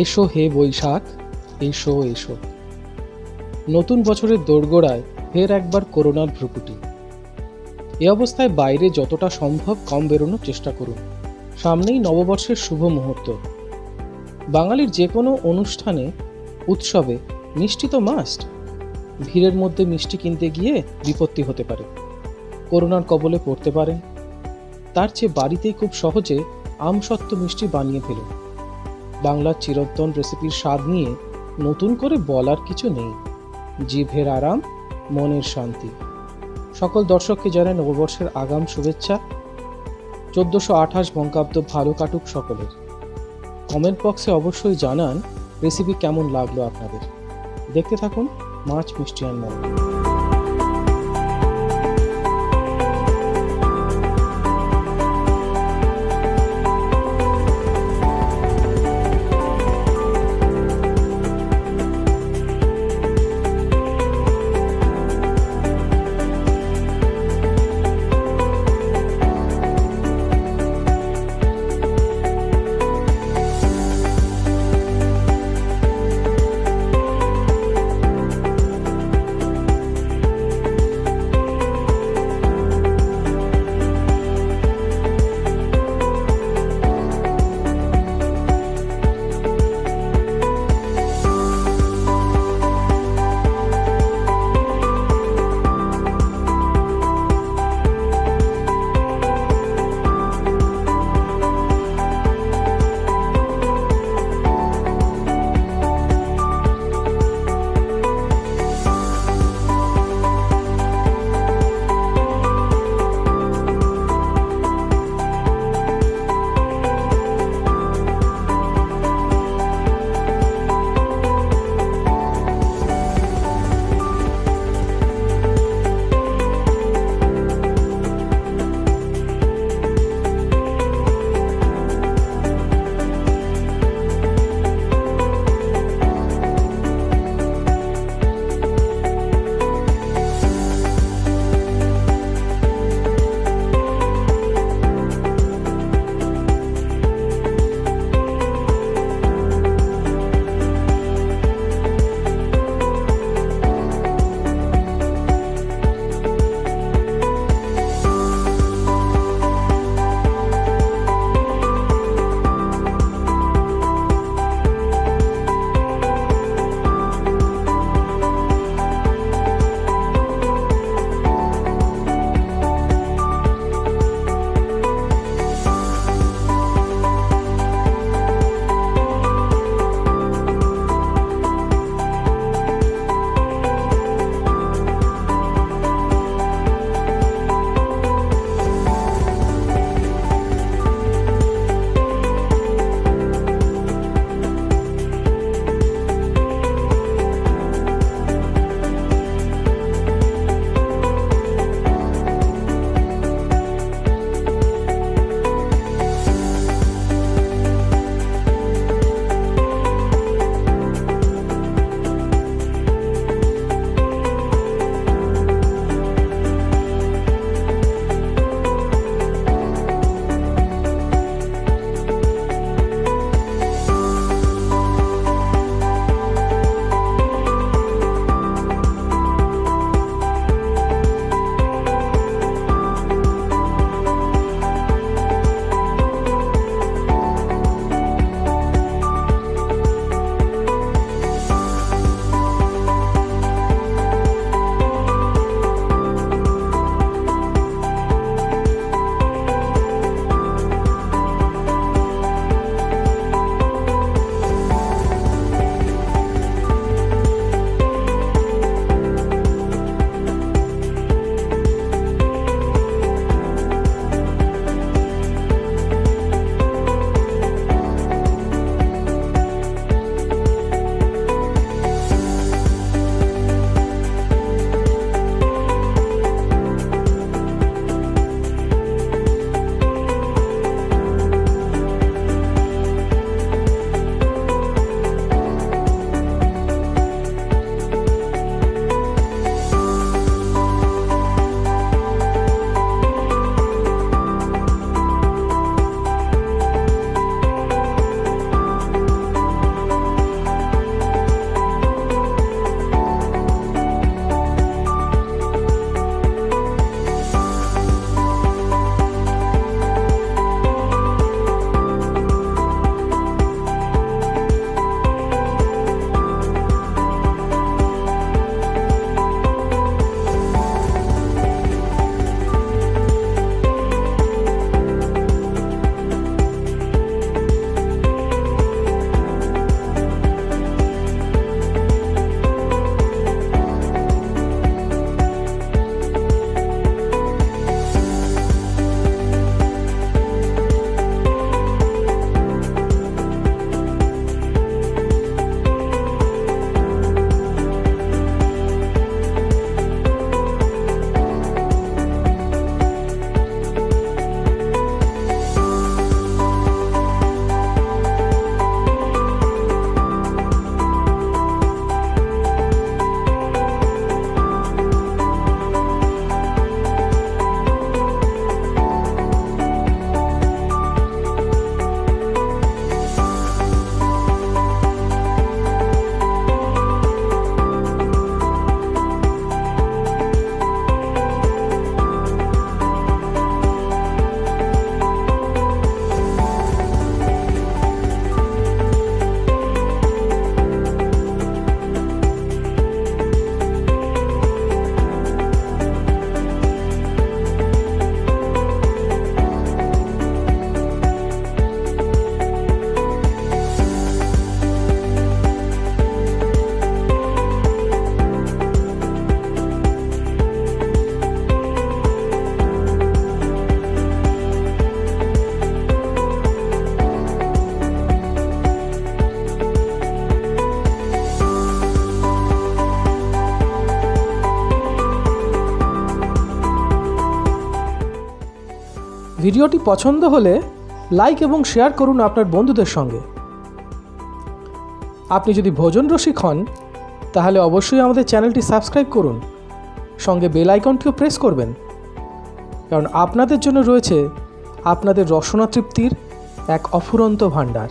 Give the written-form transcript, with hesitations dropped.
এসো হে বৈশাখ, এসো এসো। নতুন বছরের দোরগোড়ায় ফের একবার করোনার ভ্রুকুটি। এ অবস্থায় বাইরে যতটা সম্ভব কম বেরোনোর চেষ্টা করুন। সামনেই নববর্ষের শুভ মুহূর্ত। বাঙালির যে কোনো অনুষ্ঠানে, উৎসবে মিষ্টি তো মাস্ট। ভিড়ের মধ্যে মিষ্টি কিনতে গিয়ে বিপত্তি হতে পারে, করোনার কবলে পড়তে পারেন। তার চেয়ে বাড়িতেই খুব সহজে আমসত্ব মিষ্টি বানিয়ে ফেলুন। বাংলার চিরন্তন রেসিপির স্বাদ নিয়ে নতুন করে বলার কিছু নেই। জিভের আরাম, মনের শান্তি। সকল দর্শককে জানাই নববর্ষের আগাম শুভেচ্ছা। 1428 বঙ্গাব্দ ভালো কাটুক সকলের। কমেন্ট বক্সে অবশ্যই জানান রেসিপি কেমন লাগলো আপনাদের। দেখতে থাকুন মাছ, মিষ্টি আর মন। ভিডিওটি পছন্দ হলে লাইক এবং শেয়ার করুন আপনার বন্ধুদের সঙ্গে। আপনি যদি ভোজন রসিক হন তাহলে অবশ্যই আমাদের চ্যানেলটি সাবস্ক্রাইব করুন, সঙ্গে বেল আইকনটিও প্রেস করবেন, কারণ আপনাদের জন্য রয়েছে আপনাদের রসনা তৃপ্তির এক অফুরন্ত ভাণ্ডার।